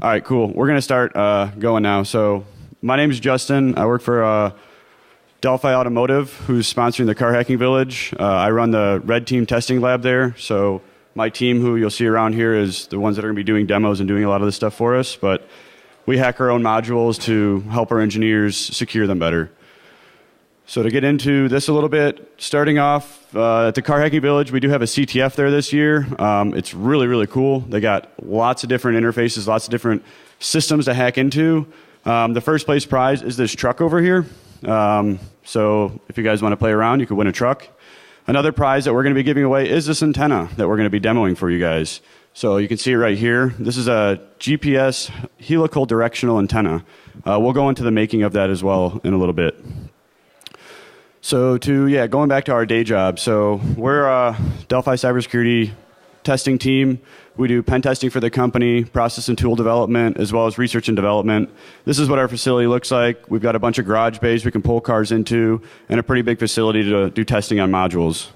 All right, cool. We're going to start going now. So my name is Justin. I work for Delphi Automotive, who's sponsoring the Car Hacking Village. I run the Red Team testing lab there. So my team, who you'll see around here, is the ones that are going to be doing demos and doing a lot of this stuff for us. But we hack our own modules to help our engineers secure them better. So to get into this a little bit, starting off at the Car Hacking Village, we do have a CTF there this year. It's really, really cool. They got lots of different interfaces, lots of different systems to hack into. The first place prize is this truck over here. So if you guys want to play around, you could win a truck. Another prize that we're going to be giving away is this antenna that we're going to be demoing for you guys. So you can see it right here. This is a GPS helical directional antenna. We'll go into the making of that as well in a little bit. So going back to our day job. So we're a Delphi cybersecurity testing team. We do pen testing for the company, process and tool development, as well as research and development. This is what our facility looks like. We've got a bunch of garage bays we can pull cars into, and a pretty big facility to do testing on modules.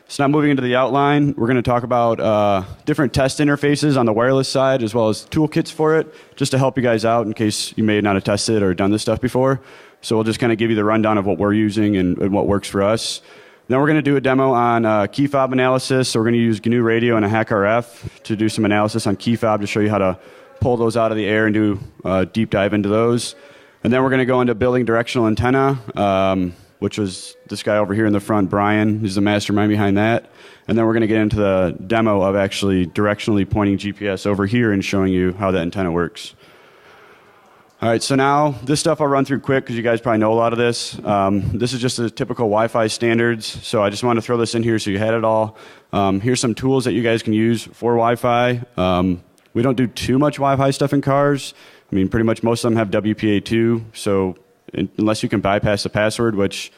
So now moving into the outline, we're going to talk about different test interfaces on the wireless side, as well as toolkits for it, just to help you guys out in case you may not have tested or done this stuff before. So we'll just kind of give you the rundown of what we're using and what works for us. Then we're going to do a demo on key fob analysis. So we're going to use GNU Radio and a hack RF to do some analysis on key fob to show you how to pull those out of the air and do a deep dive into those. And then we're going to go into building directional antenna, which was this guy over here in the front, Brian. He's the mastermind behind that. And then we're going to get into the demo of actually directionally pointing GPS over here and showing you how that antenna works. All right, so now this stuff I'll run through quick because you guys probably know a lot of this. This is just the typical Wi-Fi standards, so I just want to throw this in here so you had it all. Here's some tools that you guys can use for Wi-Fi. We don't do too much Wi-Fi stuff in cars. I mean, pretty much most of them have WPA2, so unless you can bypass the password, which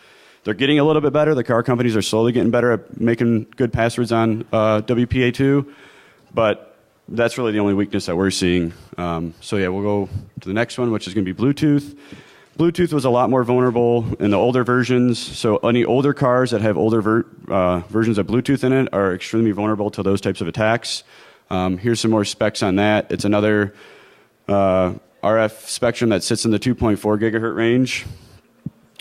they're getting a little bit better. The car companies are slowly getting better at making good passwords on WPA2, but that's really the only weakness that we're seeing. So yeah, we'll go to the next one, which is going to be Bluetooth. Bluetooth was a lot more vulnerable in the older versions. So any older cars that have older versions of Bluetooth in it are extremely vulnerable to those types of attacks. Here's some more specs on that. It's another RF spectrum that sits in the 2.4 gigahertz range.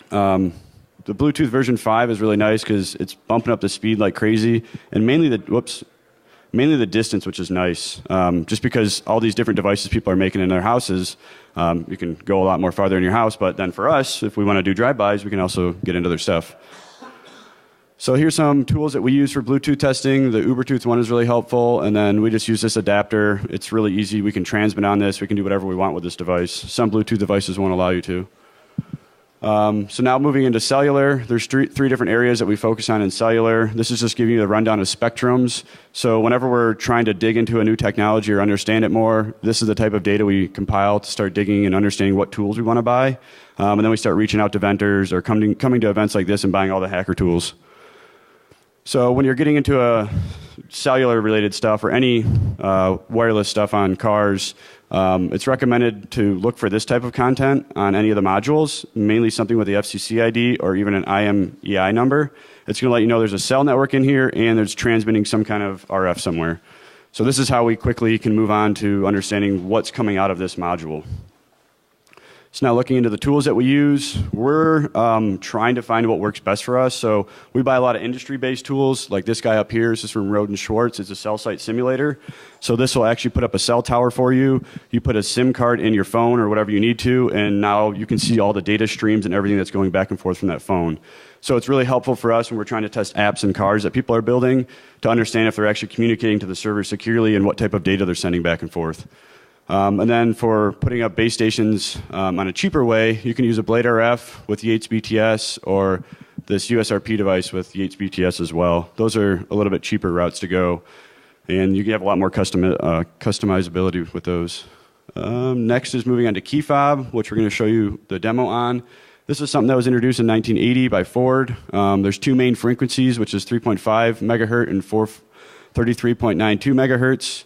The Bluetooth version 5 is really nice because it's bumping up the speed like crazy, and mainly the distance, which is nice. Just because all these different devices people are making in their houses, you can go a lot more farther in your house. But then for us, if we want to do drive-bys, we can also get into their stuff. So here's some tools that we use for Bluetooth testing. The Ubertooth one is really helpful, and then we just use this adapter. It's really easy. We can transmit on this. We can do whatever we want with this device. Some Bluetooth devices won't allow you to. So now moving into cellular, there's three different areas that we focus on in cellular. This is just giving you the rundown of spectrums. So whenever we're trying to dig into a new technology or understand it more, this is the type of data we compile to start digging and understanding what tools we want to buy. And then we start reaching out to vendors or coming to events like this and buying all the hacker tools. So when you're getting into a cellular related stuff or any wireless stuff on cars, it's recommended to look for this type of content on any of the modules, mainly something with the FCC ID or even an IMEI number. It's going to let you know there's a cell network in here and there's transmitting some kind of RF somewhere. So this is how we quickly can move on to understanding what's coming out of this module. So now looking into the tools that we use, we're trying to find what works best for us. So we buy a lot of industry-based tools, like this guy up here. This is from Roden Schwartz. It's a cell site simulator. So this will actually put up a cell tower for you. You put a SIM card in your phone or whatever you need to, and now you can see all the data streams and everything that's going back and forth from that phone. So it's really helpful for us when we're trying to test apps and cars that people are building to understand if they're actually communicating to the server securely and what type of data they're sending back and forth. And then for putting up base stations on a cheaper way, you can use a Blade RF with Yates BTS or this USRP device with Yates BTS as well. Those are a little bit cheaper routes to go, and you can have a lot more customizability with those. Next is moving on to key fob, which we're going to show you the demo on. This is something that was introduced in 1980 by Ford. There's two main frequencies, which is 3.5 megahertz and 433.92 megahertz.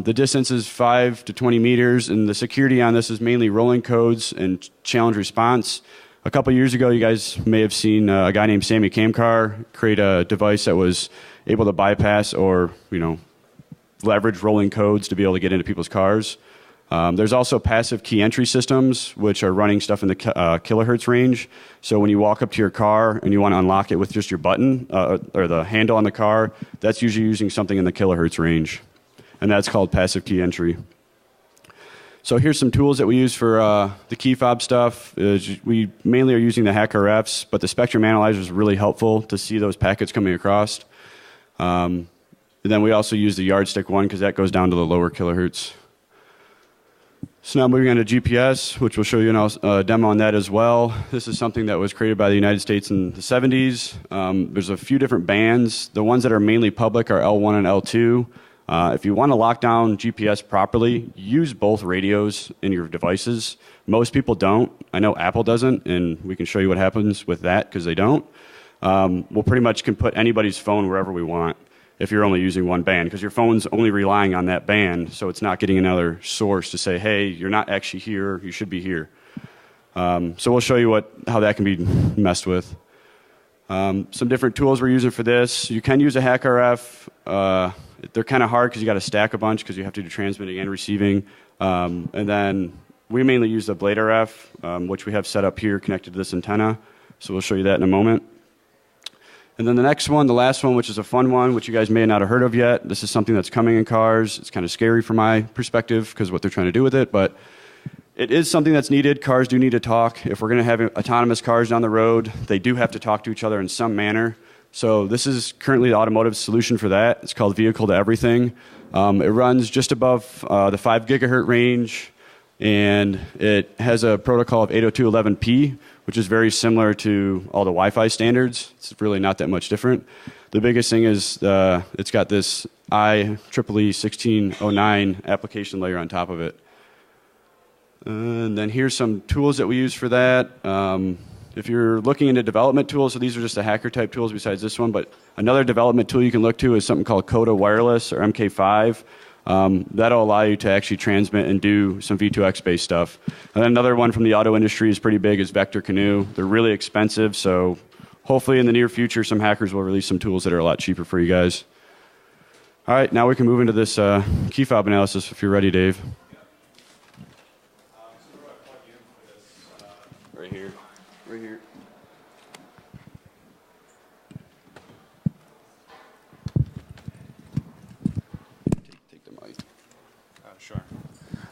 The distance is 5 to 20 meters, and the security on this is mainly rolling codes and challenge response. A couple years ago, you guys may have seen a guy named Sammy Kamkar create a device that was able to bypass or, leverage rolling codes to be able to get into people's cars. There's also passive key entry systems, which are running stuff in the kilohertz range. So when you walk up to your car and you want to unlock it with just your button or the handle on the car, that's usually using something in the kilohertz range. And that's called passive key entry. So here's some tools that we use for the key fob stuff. We mainly are using the HackRFs, but the spectrum analyzer is really helpful to see those packets coming across. And then we also use the yardstick one because that goes down to the lower kilohertz. So now moving on to GPS, which we'll show you a demo on that as well. This is something that was created by the United States in the 70s. There's a few different bands. The ones that are mainly public are L1 and L2. If you want to lock down GPS properly, use both radios in your devices. Most people don't. I know Apple doesn't, and we can show you what happens with that because they don't. We'll pretty much can put anybody's phone wherever we want if you're only using one band, because your phone's only relying on that band, so it's not getting another source to say, hey, you're not actually here, you should be here. So we'll show you how that can be messed with. Some different tools we're using for this. You can use a HackRF. They're kind of hard because you got to stack a bunch because you have to do transmitting and receiving. And then we mainly use the Blade RF, which we have set up here connected to this antenna. So we'll show you that in a moment. And then the next one, the last one, which is a fun one, which you guys may not have heard of yet. This is something that's coming in cars. It's kind of scary from my perspective because of what they're trying to do with it, but it is something that's needed. Cars do need to talk. If we're going to have autonomous cars down the road, they do have to talk to each other in some manner. So this is currently the automotive solution for that. It's called Vehicle to Everything. It runs just above the 5 gigahertz range, and it has a protocol of 802.11p, which is very similar to all the Wi-Fi standards. It's really not that much different. The biggest thing is it's got this IEEE 1609 application layer on top of it. And then here's some tools that we use for that. If you're looking into development tools, so these are just the hacker type tools besides this one, but another development tool you can look to is something called Coda Wireless or MK5. That'll allow you to actually transmit and do some V2X based stuff. And then another one from the auto industry is pretty big is Vector Canoe. They're really expensive, so hopefully in the near future some hackers will release some tools that are a lot cheaper for you guys. All right, now we can move into this key fob analysis if you're ready, Dave. Right here. Right here. Take the mic. Sure.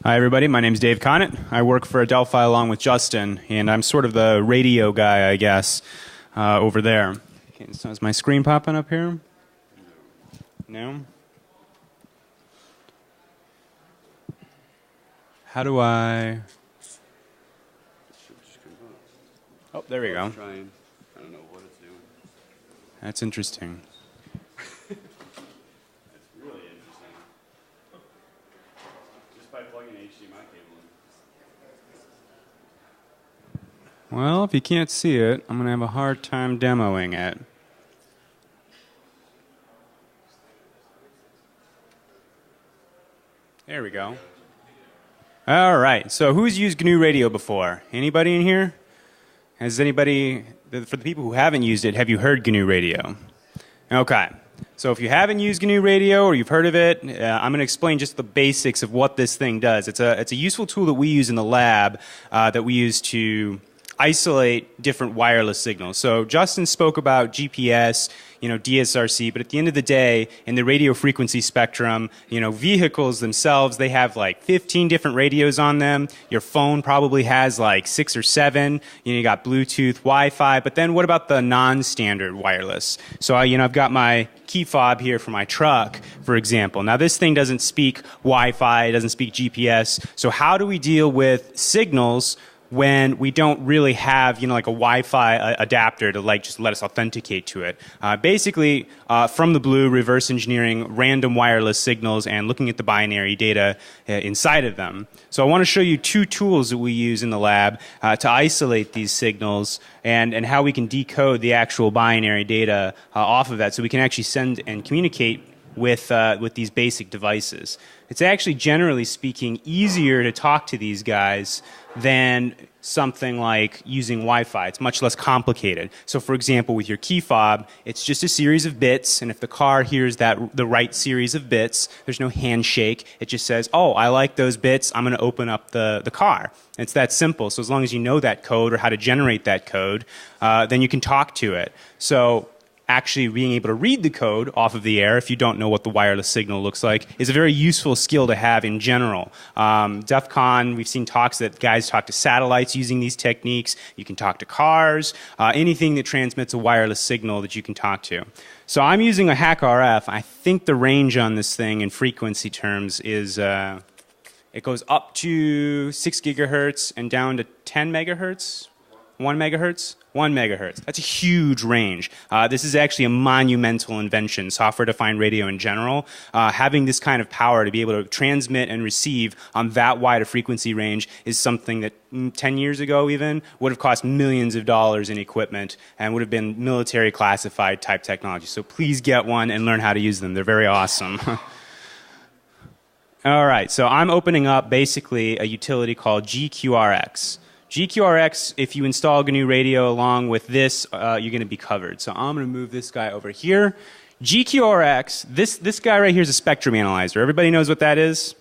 Hi, everybody. My name is Dave Connett. I work for Adelphi along with Justin, and I'm sort of the radio guy, I guess, over there. Okay, so is my screen popping up here? No? How do I... Oh, there we go. I don't know what it's doing. That's interesting. It's really interesting. Just by plugging HDMI cable in. Well, if you can't see it, I'm going to have a hard time demoing it. There we go. All right. So who's used GNU Radio before? Anybody in here? Has anybody, for the people who haven't used it, have you heard GNU Radio? Okay. So if you haven't used GNU Radio or you've heard of it, I'm going to explain just the basics of what this thing does. It's a useful tool that we use in the lab that we use to isolate different wireless signals. So Justin spoke about GPS, DSRC, but at the end of the day, in the radio frequency spectrum, vehicles themselves, they have like 15 different radios on them. Your phone probably has like 6 or 7. You got Bluetooth, Wi-Fi, but then what about the non-standard wireless? So I've got my key fob here for my truck, for example. Now this thing doesn't speak Wi-Fi, it doesn't speak GPS. So how do we deal with signals when we don't really have, like a Wi-Fi adapter to just let us authenticate to it? Basically, from the blue, reverse engineering random wireless signals and looking at the binary data inside of them. So I want to show you 2 tools that we use in the lab to isolate these signals and how we can decode the actual binary data off of that so we can actually send and communicate with these basic devices. it's actually, generally speaking, easier to talk to these guys than something like using Wi-Fi. It's much less complicated. So for example, with your key fob, it's just a series of bits, and if the car hears the right series of bits, there's no handshake. It just says, oh, I like those bits, I'm going to open up the car. And it's that simple. So as long as you know that code or how to generate that code, then you can talk to it. So actually being able to read the code off of the air, if you don't know what the wireless signal looks like, is a very useful skill to have in general. DEF CON, we've seen talks that guys talk to satellites using these techniques. You can talk to cars, anything that transmits a wireless signal that you can talk to. So I'm using a hack RF. I think the range on this thing in frequency terms is, it goes up to 6 gigahertz and down to 10 megahertz. 1 megahertz? 1 megahertz. That's a huge range. This is actually a monumental invention, software-defined radio in general. Having this kind of power to be able to transmit and receive on that wide a frequency range is something that 10 years ago even would have cost millions of dollars in equipment and would have been military classified type technology. So please get one and learn how to use them. They're very awesome. All right, so I'm opening up basically a utility called GQRX. GQRX, if you install GNU Radio along with this, you're going to be covered. So I'm going to move this guy over here. GQRX, this guy right here is a spectrum analyzer. Everybody knows what that is?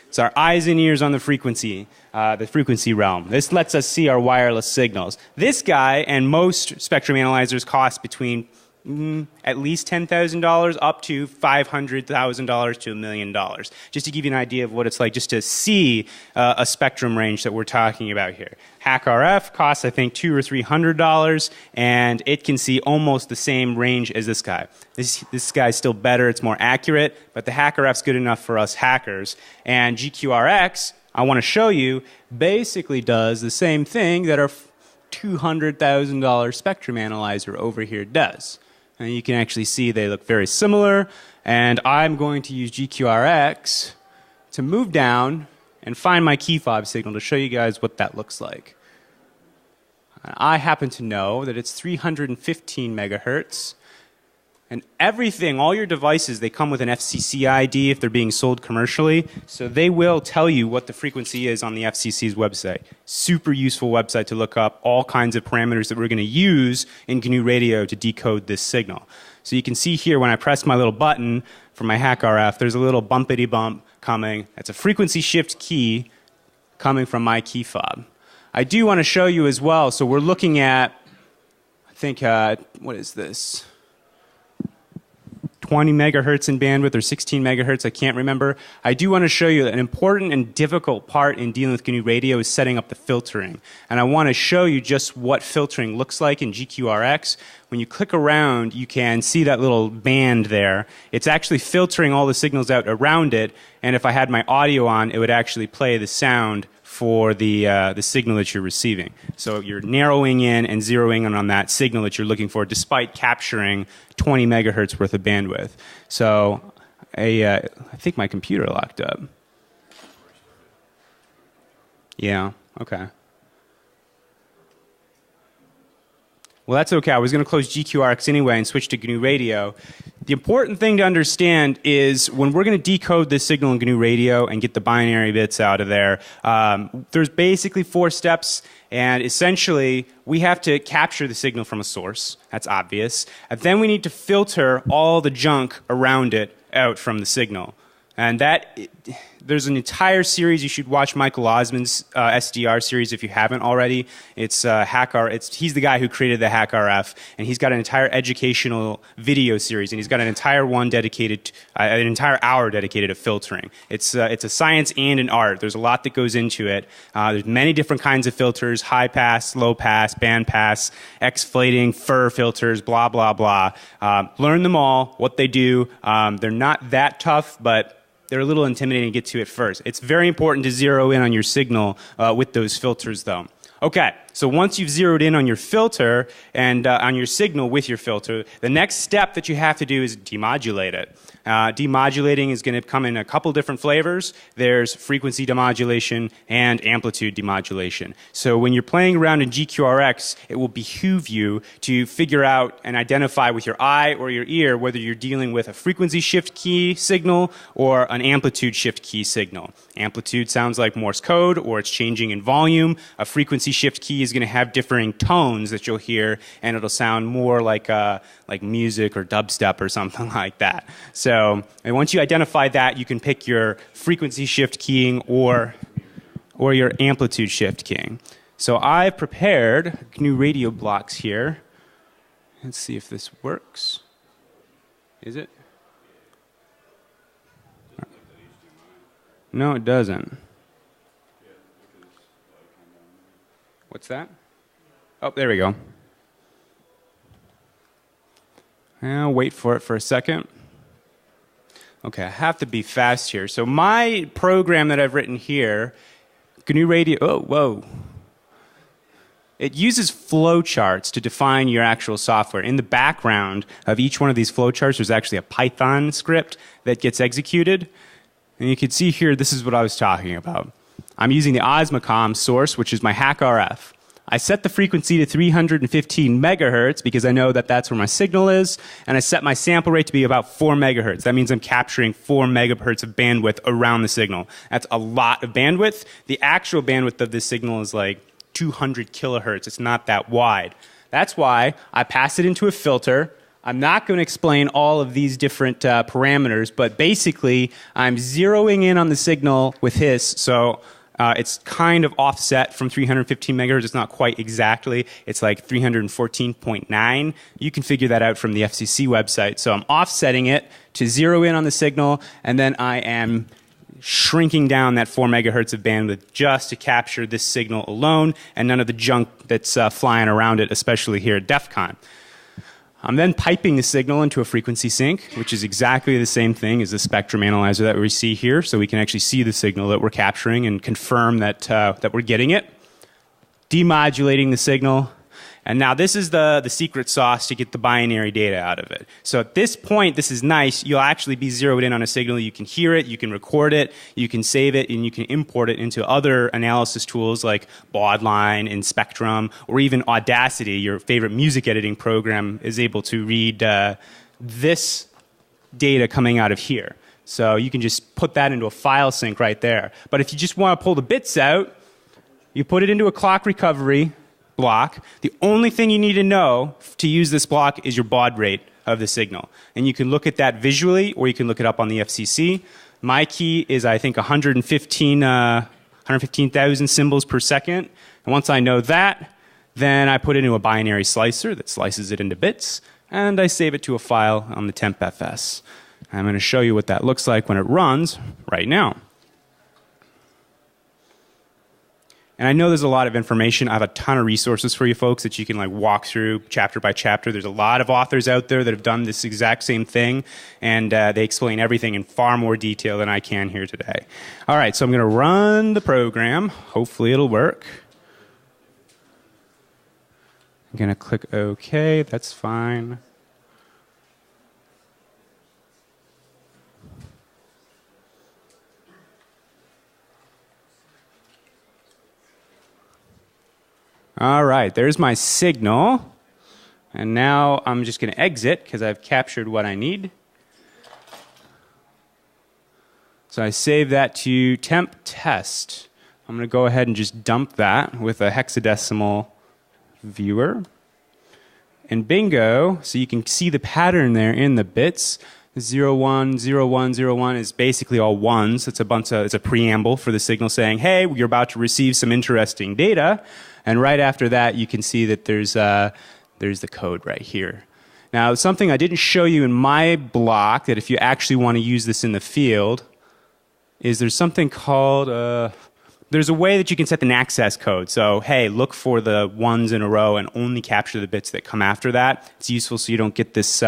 It's our eyes and ears on the frequency realm. This lets us see our wireless signals. This guy and most spectrum analyzers cost between at least $10,000 up to $500,000 to $1 million. Just to give you an idea of what it's like just to see a spectrum range that we're talking about here. Hack RF costs, I think, $200 or $300, and it can see almost the same range as this guy. This guy's still better, it's more accurate, but the Hack RF's good enough for us hackers. And GQRX, I want to show you, basically does the same thing that our $200,000 spectrum analyzer over here does. And you can actually see they look very similar. And I'm going to use GQRX to move down and find my key fob signal to show you guys what that looks like. And I happen to know that it's 315 megahertz. And everything, all your devices, they come with an FCC ID if they're being sold commercially. So they will tell you what the frequency is on the FCC's website. Super useful website to look up all kinds of parameters that we're going to use in GNU Radio to decode this signal. So you can see here when I press my little button for my Hack RF, there's a little bumpity bump coming. That's a frequency shift key coming from my key fob. I do want to show you as well, so we're looking at, I think, what is this? 20 megahertz in bandwidth or 16 megahertz, I can't remember. I do want to show you that an important and difficult part in dealing with GNU Radio is setting up the filtering. And I want to show you just what filtering looks like in GQRX. When you click around, you can see that little band there. It's actually filtering all the signals out around it, and if I had my audio on, it would actually play the sound for the signal that you're receiving. So you're narrowing in and zeroing in on that signal that you're looking for despite capturing 20 megahertz worth of bandwidth. So I think my computer locked up. Yeah, okay. Well, that's okay. I was going to close GQRX anyway and switch to GNU Radio. The important thing to understand is when we're going to decode this signal in GNU Radio and get the binary bits out of there, there's basically 4 steps. And essentially, we have to capture the signal from a source. That's obvious. And then we need to filter all the junk around it out from the signal. And there's an entire series. You should watch Michael Osmond's SDR series if you haven't already. It's he's the guy who created the Hack RF, and he's got an entire educational video series, and he's got an entire an entire hour dedicated to filtering. It's a science and an art. There's a lot that goes into it. There's many different kinds of filters: high pass, low pass, band pass, exflating, fur filters, blah blah blah. Learn them all, what they do. They're not that tough, but they're a little intimidating to get to at first. It's very important to zero in on your signal with those filters, though. Okay, So once you've zeroed in on your filter and on your signal with your filter, the next step that you have to do is demodulate it. Demodulating is going to come in a couple different flavors. There's frequency demodulation and amplitude demodulation. So when you're playing around in GQRX, it will behoove you to figure out and identify with your eye or your ear whether you're dealing with a frequency shift key signal or an amplitude shift key signal. Amplitude sounds like Morse code, or it's changing in volume. A frequency shift key is going to have differing tones that you'll hear, and it'll sound more like music or dubstep or something like that. So, and once you identify that, you can pick your frequency shift keying or your amplitude shift keying. So I've prepared GNU radio blocks here. Let's see if this works. Is it? No, it doesn't. What's that? Oh, there we go. I'll wait for it for a second. Okay, I have to be fast here. So my program that I've written here, GNU Radio, oh, whoa. It uses flowcharts to define your actual software. In the background of each one of these flowcharts, there's actually a Python script that gets executed. And you can see here, this is what I was talking about. I'm using the Osmocom source, which is my hack RF. I set the frequency to 315 megahertz because I know that that's where my signal is, and I set my sample rate to be about 4 megahertz. That means I'm capturing 4 megahertz of bandwidth around the signal. That's a lot of bandwidth. The actual bandwidth of this signal is like 200 kilohertz. It's not that wide. That's why I pass it into a filter. I'm not going to explain all of these different parameters, but basically I'm zeroing in on the signal with Hiss, so it's kind of offset from 315 megahertz. It's not quite exactly. It's like 314.9. You can figure that out from the FCC website. So I'm offsetting it to zero in on the signal, and then I am shrinking down that 4 megahertz of bandwidth just to capture this signal alone and none of the junk that's flying around it, especially here at DEF CON. I'm then piping the signal into a frequency sink, which is exactly the same thing as the spectrum analyzer that we see here, so we can actually see the signal that we're capturing and confirm that, that we're getting it. Demodulating the signal. And now this is the secret sauce to get the binary data out of it. So at this point, this is nice. You'll actually be zeroed in on a signal. You can hear it, you can record it, you can save it, and you can import it into other analysis tools like Baudline and Spectrum, or even Audacity, your favorite music editing program, is able to read this data coming out of here. So you can just put that into a file sync right there. But if you just want to pull the bits out, you put it into a clock recovery block. The only thing you need to know to use this block is your baud rate of the signal. And you can look at that visually, or you can look it up on the FCC. My key is, I think, 115,000 symbols per second. And once I know that, then I put it into a binary slicer that slices it into bits, and I save it to a file on the tempfs. I'm going to show you what that looks like when it runs right now. And I know there's a lot of information. I have a ton of resources for you folks that you can like walk through chapter by chapter. There's a lot of authors out there that have done this exact same thing, and they explain everything in far more detail than I can here today. All right, so I'm going to run the program. Hopefully it'll work. I'm going to click OK. That's fine. All right, there's my signal. And now I'm just going to exit because I've captured what I need. So I save that to temp test. I'm going to go ahead and just dump that with a hexadecimal viewer. And bingo, so you can see the pattern there in the bits. 0, 1, 0, 1, 0, 1 is basically all ones. It's a preamble for the signal saying, hey, you're about to receive some interesting data. And right after that, you can see that there's the code right here. Now, something I didn't show you in my block that if you actually want to use this in the field is there's something called, there's a way that you can set an access code. So, hey, look for the ones in a row and only capture the bits that come after that. It's useful so you don't get this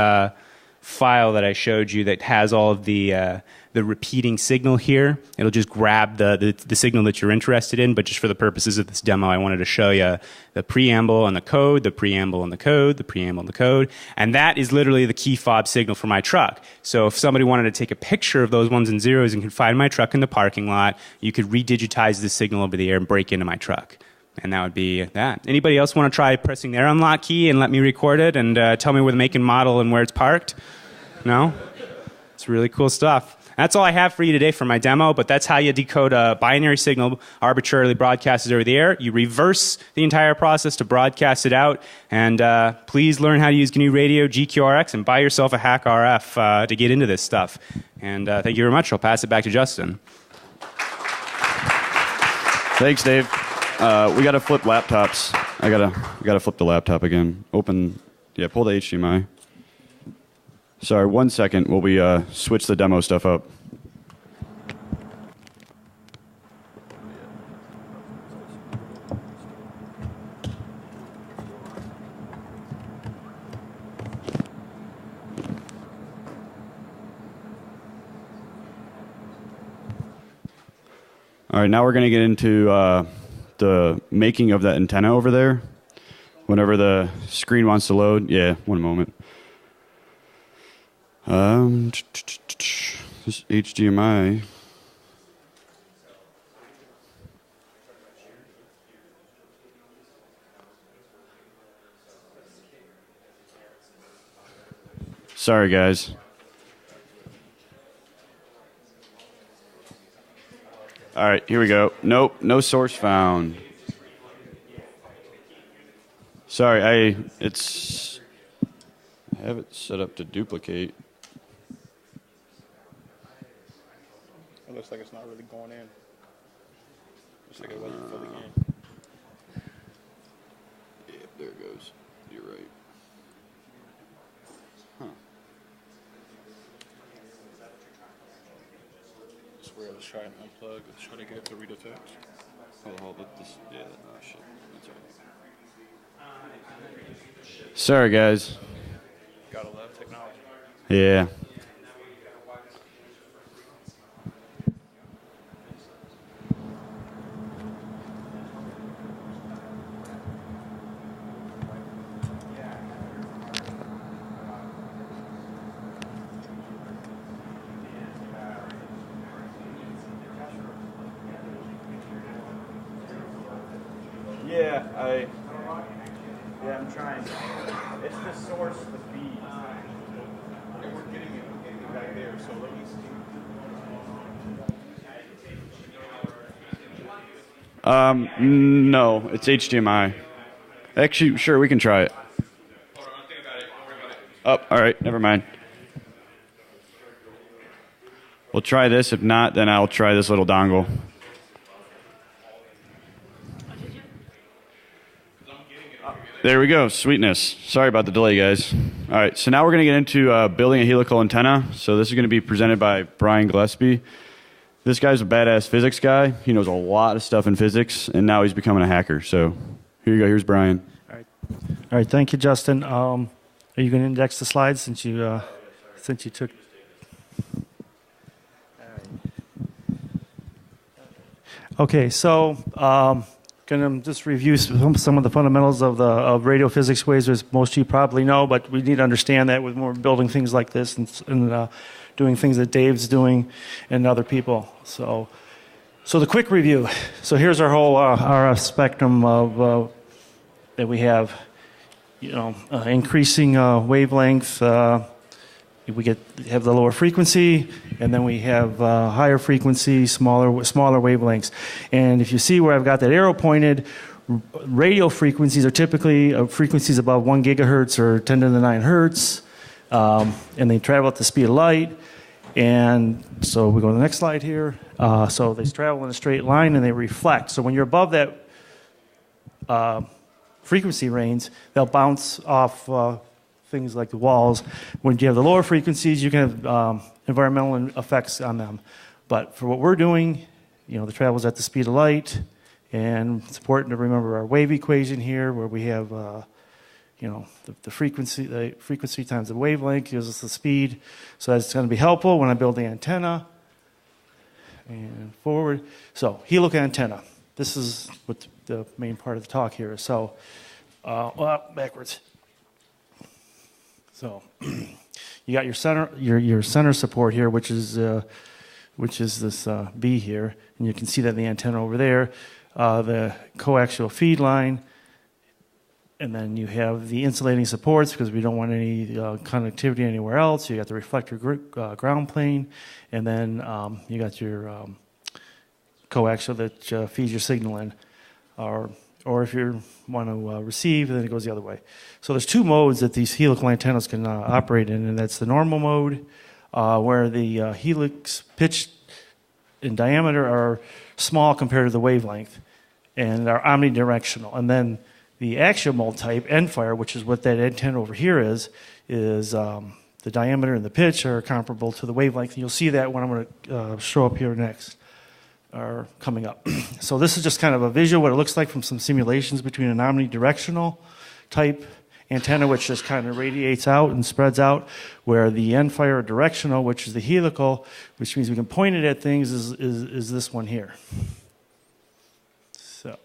file that I showed you that has all of the the repeating signal here. It'll just grab the signal that you're interested in, but just for the purposes of this demo, I wanted to show you the preamble and the code, the preamble and the code, the preamble and the code, and that is literally the key fob signal for my truck. So if somebody wanted to take a picture of those ones and zeros and could find my truck in the parking lot, you could redigitize the signal over the air and break into my truck. And that would be that. Anybody else want to try pressing their unlock key and let me record it and tell me where the make and model and where it's parked? No? It's really cool stuff. That's all I have for you today for my demo, but that's how you decode a binary signal arbitrarily broadcasted over the air. You reverse the entire process to broadcast it out, and please learn how to use GNU Radio, GQRX, and buy yourself a Hack RF to get into this stuff. And thank you very much. I'll pass it back to Justin. Thanks, Dave. We got to flip laptops. I gotta flip the laptop again. Open, yeah, pull the HDMI. Sorry, 1 second while we switch the demo stuff up. All right, now we're going to get into the making of that antenna over there. Whenever the screen wants to load. Yeah, one moment. This HDMI. Sorry, guys. All right, here we go. Nope, no source found. Sorry, I have it set up to duplicate. It looks like it's not really going in. Looks like it wasn't fully in. Yeah, there it goes. You're right. Huh. That's where let's try and unplug. Let's try to get it to read the text. Hold it. This, yeah, oh shit. That's all right. Sorry, guys. Gotta love technology. Yeah. Yeah, I'm trying. It's the source, the feed. And we're getting it back there, so let me see. No, it's HDMI. Actually, sure, we can try it. Hold on, think about it. Don't worry about it. Oh, all right, never mind. We'll try this. If not, then I'll try this little dongle. There we go, sweetness. Sorry about the delay, guys. All right, so now we're going to get into building a helical antenna. So this is going to be presented by Brian Gillispie. This guy's a badass physics guy. He knows a lot of stuff in physics, and now he's becoming a hacker. So here you go. Here's Brian. All right. Thank you, Justin. Are you going to index the slides since you took? Okay, so going to just review some of the fundamentals of radio physics ways, as most of you probably know, but we need to understand that when we're building things like this and doing things that Dave's doing and other people. So the quick review. So here's our whole RF spectrum of that we have. Increasing wavelength. We have the lower frequency, and then we have higher frequency, smaller wavelengths. And if you see where I've got that arrow pointed, radio frequencies are typically frequencies above 1 gigahertz or 10 to the 9 hertz, and they travel at the speed of light. And so we go to the next slide here. So they travel in a straight line and they reflect. So when you're above that frequency range, they'll bounce off things like the walls. When you have the lower frequencies, you can have environmental effects on them. But for what we're doing, the travel is at the speed of light, and it's important to remember our wave equation here, where we have the frequency times the wavelength gives us the speed. So that's going to be helpful when I build the antenna. and forward. So helical antenna. This is what the main part of the talk here is. So, backwards. So you got your center support here, which is this B here, and you can see that in the antenna over there. The coaxial feed line, and then you have the insulating supports because we don't want any connectivity anywhere else. You got the reflector ground plane, and then you got your coaxial that feeds your signal in, or if you want to receive, then it goes the other way. So there's two modes that these helical antennas can operate in, and that's the normal mode, where the helix pitch and diameter are small compared to the wavelength, and are omnidirectional. And then the axial mode type, end fire, which is what that antenna over here is the diameter and the pitch are comparable to the wavelength. And you'll see that when I'm going to show up here next, or coming up. So this is just kind of a visual, what it looks like from some simulations between an omnidirectional type antenna, which just kind of radiates out and spreads out, where the end fire directional, which is the helical, which means we can point it at things, is this one here. So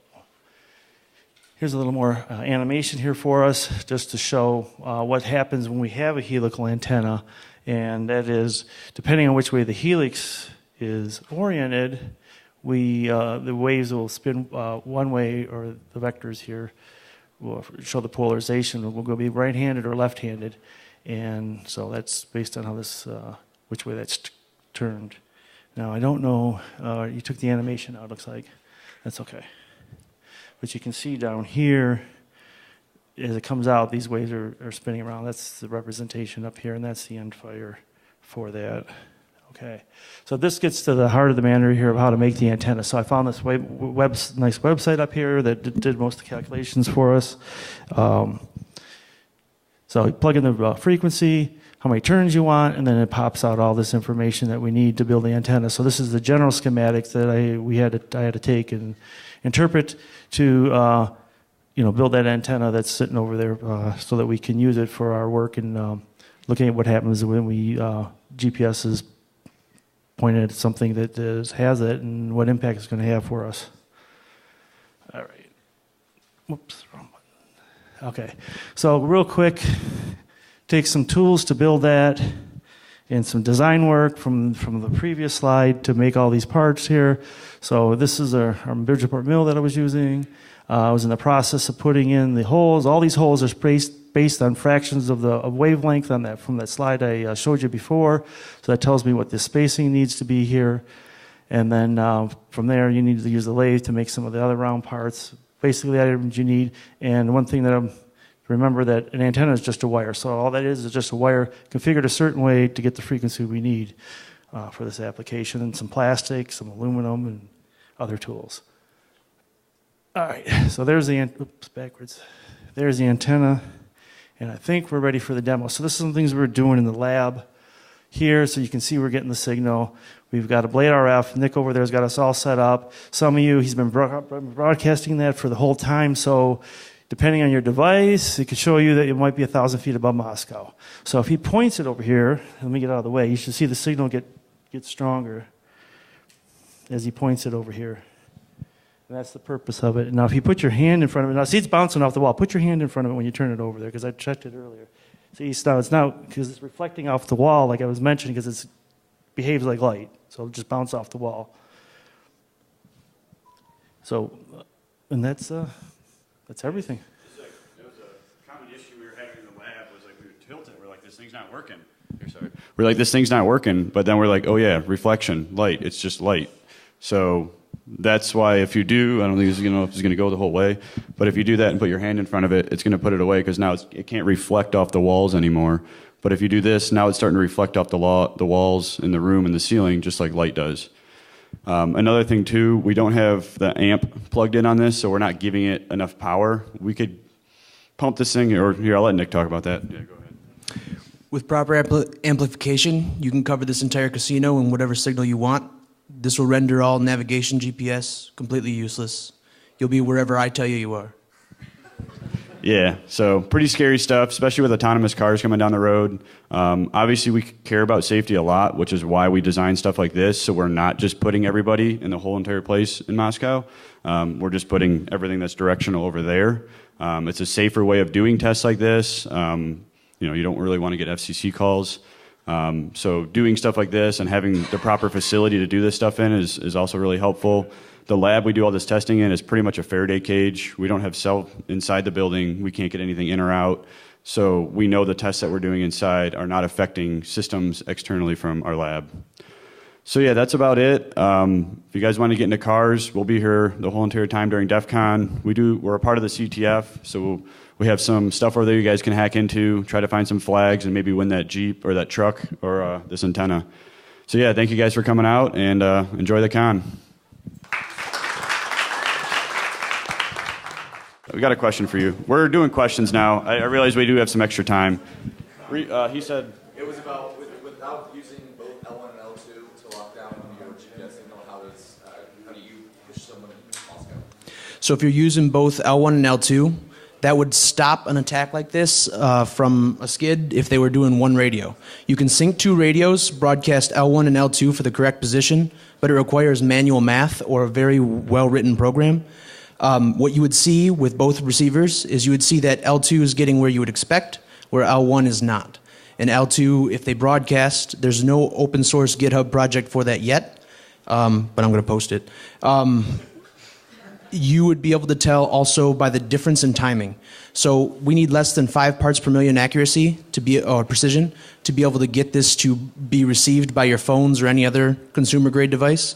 here's a little more animation here for us, just to show what happens when we have a helical antenna, and that is, depending on which way the helix is oriented, the waves will spin one way, or the vectors here will show the polarization. Will be right-handed or left-handed, and so that's based on how this, which way that's turned. Now I don't know. You took the animation out. Looks like that's okay, but you can see down here as it comes out, these waves are spinning around. That's the representation up here, and that's the end fire for that. Okay, so this gets to the heart of the matter here of how to make the antenna. So I found this nice website up here that did most of the calculations for us. So you plug in the frequency, how many turns you want, and then it pops out all this information that we need to build the antenna. So this is the general schematics that I had to take and interpret to build that antenna that's sitting over there, so that we can use it for our work and looking at what happens when we GPS is pointed at something that has it and what impact it's going to have for us. All right. Whoops, wrong button. Okay. So real quick, take some tools to build that and some design work from the previous slide to make all these parts here. So this is our Bridgeport mill that I was using. I was in the process of putting in the holes. All these holes are based on fractions of wavelength from that slide I showed you before. So that tells me what the spacing needs to be here. And then from there, you need to use the lathe to make some of the other round parts. Basically, the items you need. And one thing that remember that an antenna is just a wire. So all that is just a wire configured a certain way to get the frequency we need for this application. And some plastic, some aluminum, and other tools. All right, so there's the There's the antenna, and I think we're ready for the demo. So this is some things we're doing in the lab here, so you can see we're getting the signal. We've got a Blade RF. Nick over there has got us all set up. Some of you, he's been broadcasting that for the whole time, so depending on your device, it could show you that it might be 1,000 feet above Moscow. So if he points it over here, let me get out of the way, you should see the signal get stronger as he points it over here. And that's the purpose of it. Now, if you put your hand in front of it, now see it's bouncing off the wall. Put your hand in front of it when you turn it over there, because I checked it earlier. See, now it's now, because it's reflecting off the wall, like I was mentioning, because it behaves like light. So it'll just bounce off the wall. So, and that's everything. There was a common issue we were having in the lab was like we would tilt it. We're like, this thing's not working. We're like, this thing's not working. But then we're like, oh yeah, reflection, light. It's just light. So that's why if you do, I don't think it's going to go the whole way, but if you do that and put your hand in front of it, it's going to put it away because now it can't reflect off the walls anymore. But if you do this, now it's starting to reflect off the walls in the room and the ceiling just like light does. Another thing too, we don't have the amp plugged in on this, so we're not giving it enough power. We could pump this thing, or here, I'll let Nick talk about that. Yeah, go ahead. With proper amplification, you can cover this entire casino in whatever signal you want. This will render all navigation GPS completely useless. You'll be wherever I tell you you are. Yeah, so pretty scary stuff, especially with autonomous cars coming down the road. Obviously, we care about safety a lot, which is why we design stuff like this, so we're not just putting everybody in the whole entire place in Moscow. We're just putting everything that's directional over there. It's a safer way of doing tests like this. You don't really want to get FCC calls. So doing stuff like this and having the proper facility to do this stuff in is also really helpful. The lab we do all this testing in is pretty much a Faraday cage. We don't have cell inside the building. We can't get anything in or out. So we know the tests that we're doing inside are not affecting systems externally from our lab. So yeah, that's about it. If you guys want to get into cars, we'll be here the whole entire time during DEF CON. We're a part of the CTF, so we have some stuff over there you guys can hack into, try to find some flags, and maybe win that Jeep or that truck or this antenna. So yeah, thank you guys for coming out, and enjoy the con. We got a question for you. We're doing questions now. I realize we do have some extra time. He said... It was about, without using both L1 and L2 to lock down your GPS signal, how do you push someone in Moscow? So if you're using both L1 and L2, that would stop an attack like this from a skid if they were doing one radio. You can sync two radios, broadcast L1 and L2 for the correct position, but it requires manual math or a very well-written program. What you would see with both receivers is you would see that L2 is getting where you would expect, where L1 is not. And L2, if they broadcast, there's no open source GitHub project for that yet, but I'm going to post it. You would be able to tell also by the difference in timing. So we need less than 5 parts per million accuracy or precision to be able to get this to be received by your phones or any other consumer grade device.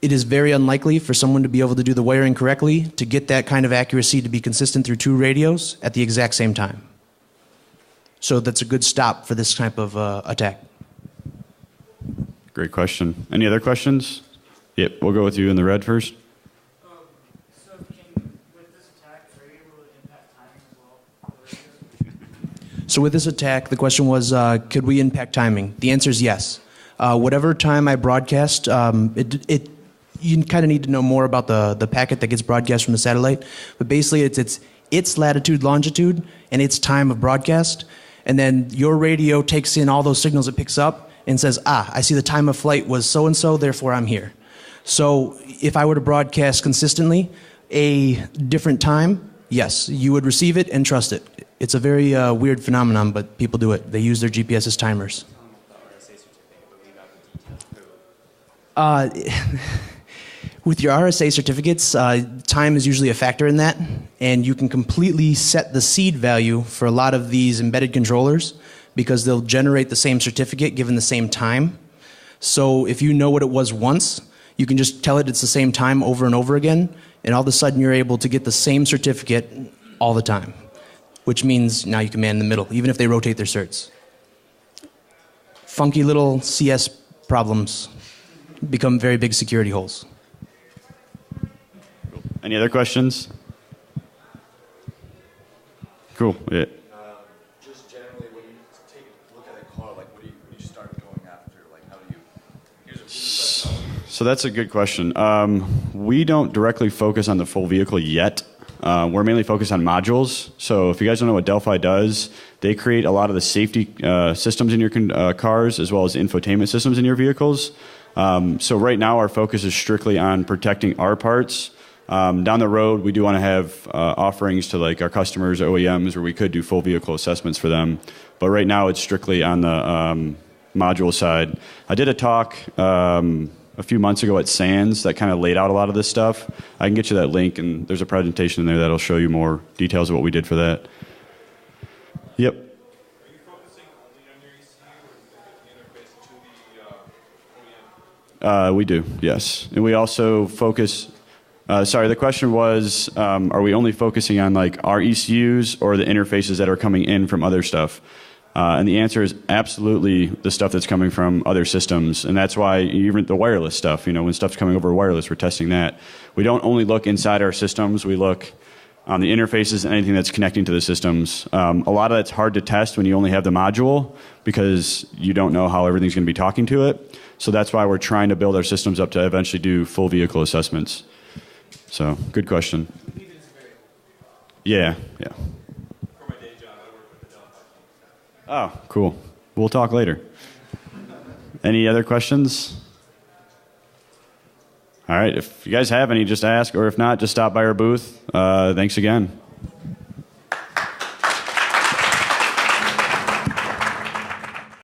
It is very unlikely for someone to be able to do the wiring correctly to get that kind of accuracy to be consistent through 2 radios at the exact same time. So that's a good stop for this type of attack. Great question. Any other questions? Yep, we'll go with you in the red first. So with this attack, the question was, could we impact timing? The answer is yes. Whatever time I broadcast, you kind of need to know more about the packet that gets broadcast from the satellite. But basically, it's latitude, longitude, and its time of broadcast. And then your radio takes in all those signals it picks up and says, I see the time of flight was so-and-so, therefore I'm here. So if I were to broadcast consistently a different time, yes, you would receive it and trust it. It's a very weird phenomenon, but people do it. They use their GPS as timers. With your RSA certificates, time is usually a factor in that, and you can completely set the seed value for a lot of these embedded controllers because they'll generate the same certificate given the same time. So if you know what it was once, you can just tell it it's the same time over and over again, and all of a sudden you're able to get the same certificate all the time, which means now you can man in the middle, even if they rotate their certs. Funky little CS problems become very big security holes. Any other questions? Cool. Yeah. Just generally, when you take a look at a car, like what do you start going after? Like how do you? So that's a good question. We don't directly focus on the full vehicle yet. We're mainly focused on modules. So if you guys don't know what Delphi does, they create a lot of the safety systems in your cars as well as infotainment systems in your vehicles. So right now our focus is strictly on protecting our parts. Down the road, we do want to have offerings to like our customers, OEMs, where we could do full vehicle assessments for them. But right now, it's strictly on the module side. I did a talk a few months ago at SANS that kind of laid out a lot of this stuff. I can get you that link, and there's a presentation in there that'll show you more details of what we did for that. Yep. Are you focusing only on your ECU or the interface to the OEM? We do, yes. And we also focus... sorry, the question was, are we only focusing on like our ECUs or the interfaces that are coming in from other stuff? And the answer is absolutely the stuff that's coming from other systems. And that's why even the wireless stuff, when stuff's coming over wireless, we're testing that. We don't only look inside our systems, we look on the interfaces and anything that's connecting to the systems. A lot of that's hard to test when you only have the module because you don't know how everything's going to be talking to it. So that's why we're trying to build our systems up to eventually do full vehicle assessments. So, good question. Yeah, yeah. For my day job, I work with the Delphi. Oh, cool. We'll talk later. Any other questions? All right, if you guys have any, just ask, or if not, just stop by our booth. Thanks again.